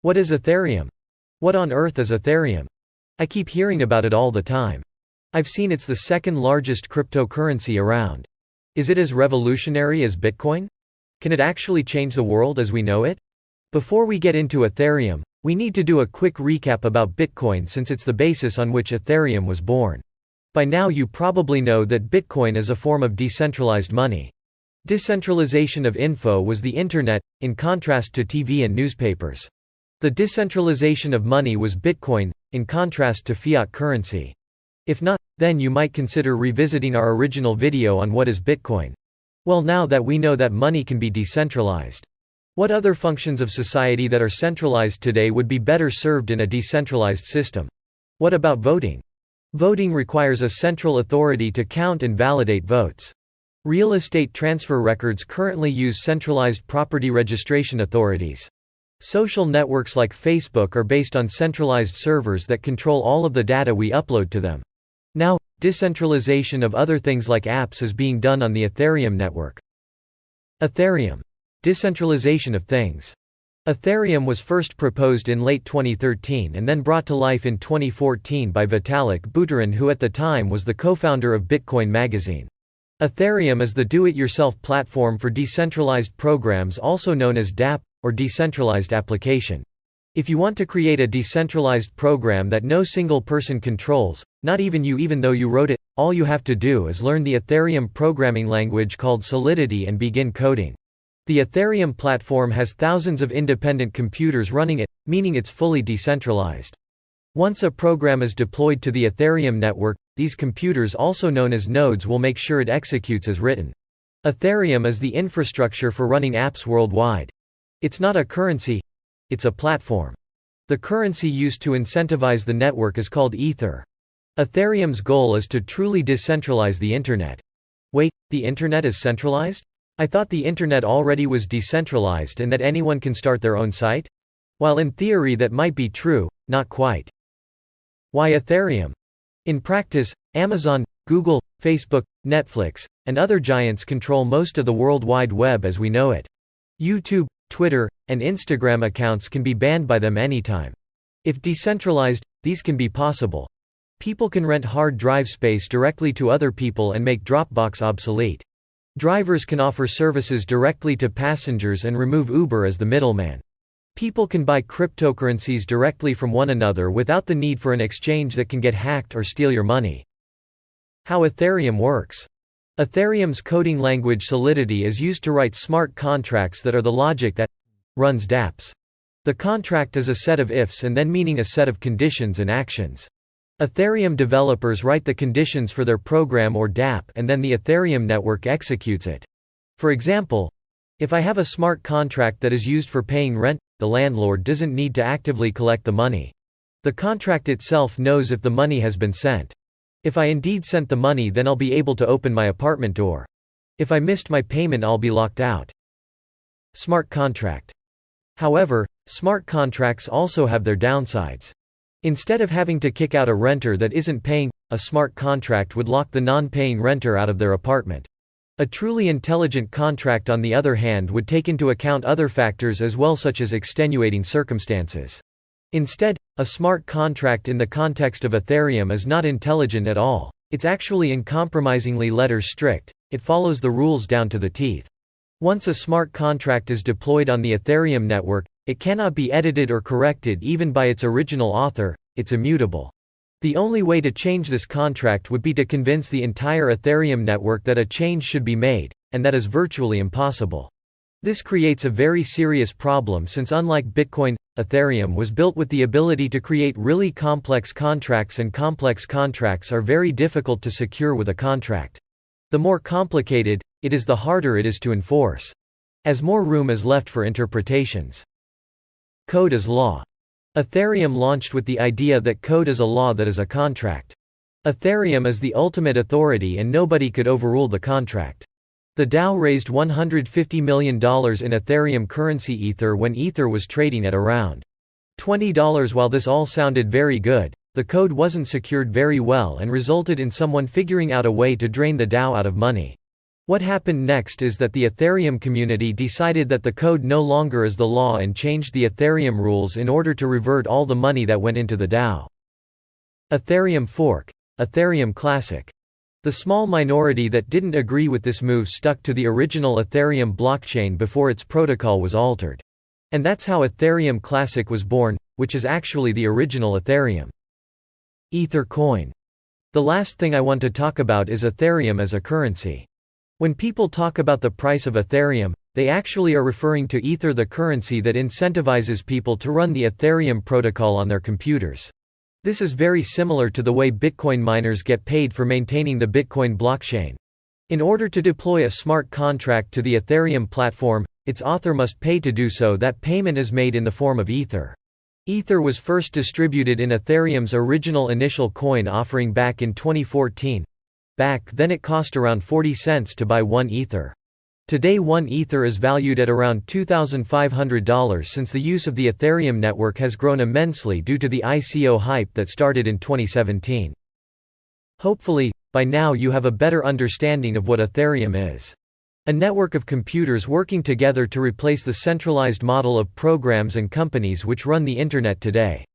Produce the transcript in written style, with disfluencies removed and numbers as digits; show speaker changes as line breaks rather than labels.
What is Ethereum? What on earth is Ethereum? I keep hearing about it all the time. I've seen it's the second largest cryptocurrency around. Is it as revolutionary as Bitcoin? Can it actually change the world as we know it? Before we get into Ethereum, we need to do a quick recap about Bitcoin since it's the basis on which Ethereum was born. By now you probably know that Bitcoin is a form of decentralized money. Decentralization of info was the internet, in contrast to TV and newspapers. The decentralization of money was Bitcoin, in contrast to fiat currency. If not, then you might consider revisiting our original video on what is Bitcoin. Well, now that we know that money can be decentralized, what other functions of society that are centralized today would be better served in a decentralized system? What about voting? Voting requires a central authority to count and validate votes. Real estate transfer records currently use centralized property registration authorities. Social networks like Facebook are based on centralized servers that control all of the data we upload to them. Now, decentralization of other things like apps is being done on the Ethereum network. Ethereum. Decentralization of things. Ethereum was first proposed in late 2013 and then brought to life in 2014 by Vitalik Buterin, who at the time was the co-founder of Bitcoin magazine. Ethereum is the do-it-yourself platform for decentralized programs, also known as dApp, or decentralized application. If you want to create a decentralized program that no single person controls, not even you even though you wrote it, all you have to do is learn the Ethereum programming language called Solidity and begin coding. The Ethereum platform has thousands of independent computers running it, meaning it's fully decentralized. Once a program is deployed to the Ethereum network, these computers, also known as nodes, will make sure it executes as written. Ethereum is the infrastructure for running apps worldwide. It's not a currency, it's a platform. The currency used to incentivize the network is called Ether. Ethereum's goal is to truly decentralize the internet. Wait, the internet is centralized? I thought the internet already was decentralized and that anyone can start their own site? While in theory that might be true, not quite. Why Ethereum? In practice, Amazon, Google, Facebook, Netflix, and other giants control most of the World Wide Web as we know it. YouTube, Twitter, and Instagram accounts can be banned by them anytime. If decentralized, these can be possible. People can rent hard drive space directly to other people and make Dropbox obsolete. Drivers can offer services directly to passengers and remove Uber as the middleman. People can buy cryptocurrencies directly from one another without the need for an exchange that can get hacked or steal your money. How Ethereum works. Ethereum's coding language Solidity is used to write smart contracts that are the logic that runs dApps. The contract is a set of ifs and then meaning a set of conditions and actions. Ethereum developers write the conditions for their program or dApp and then the Ethereum network executes it. For example, if I have a smart contract that is used for paying rent, the landlord doesn't need to actively collect the money. The contract itself knows if the money has been sent. If I indeed sent the money, then I'll be able to open my apartment door. If I missed my payment, I'll be locked out. Smart contract. However, smart contracts also have their downsides. Instead of having to kick out a renter that isn't paying, a smart contract would lock the non-paying renter out of their apartment. A truly intelligent contract, on the other hand, would take into account other factors as well, such as extenuating circumstances. Instead, a smart contract in the context of Ethereum is not intelligent at all. It's actually uncompromisingly letter strict. It follows the rules down to the teeth. Once a smart contract is deployed on the Ethereum network, it cannot be edited or corrected even by its original author. It's immutable. The only way to change this contract would be to convince the entire Ethereum network that a change should be made, and that is virtually impossible. This creates a very serious problem since, unlike Bitcoin, Ethereum was built with the ability to create really complex contracts, and complex contracts are very difficult to secure with a contract. The more complicated it is, the harder it is to enforce, as more room is left for interpretations. Code as law. Ethereum launched with the idea that code is a law that is a contract. Ethereum is the ultimate authority and nobody could overrule the contract. The DAO raised $150 million in Ethereum currency Ether when Ether was trading at around $20. While this all sounded very good, the code wasn't secured very well and resulted in someone figuring out a way to drain the DAO out of money. What happened next is that the Ethereum community decided that the code no longer is the law and changed the Ethereum rules in order to revert all the money that went into the DAO. Ethereum fork. Ethereum Classic. The small minority that didn't agree with this move stuck to the original Ethereum blockchain before its protocol was altered. And that's how Ethereum Classic was born, which is actually the original Ethereum. Ether coin. The last thing I want to talk about is Ethereum as a currency. When people talk about the price of Ethereum, they actually are referring to Ether, the currency that incentivizes people to run the Ethereum protocol on their computers. This is very similar to the way Bitcoin miners get paid for maintaining the Bitcoin blockchain. In order to deploy a smart contract to the Ethereum platform, its author must pay to do so. That payment is made in the form of Ether. Ether was first distributed in Ethereum's original initial coin offering back in 2014. Back then it cost around 40 cents to buy 1 Ether. Today 1 Ether is valued at around $2,500 since the use of the Ethereum network has grown immensely due to the ICO hype that started in 2017. Hopefully, by now you have a better understanding of what Ethereum is. A network of computers working together to replace the centralized model of programs and companies which run the Internet today.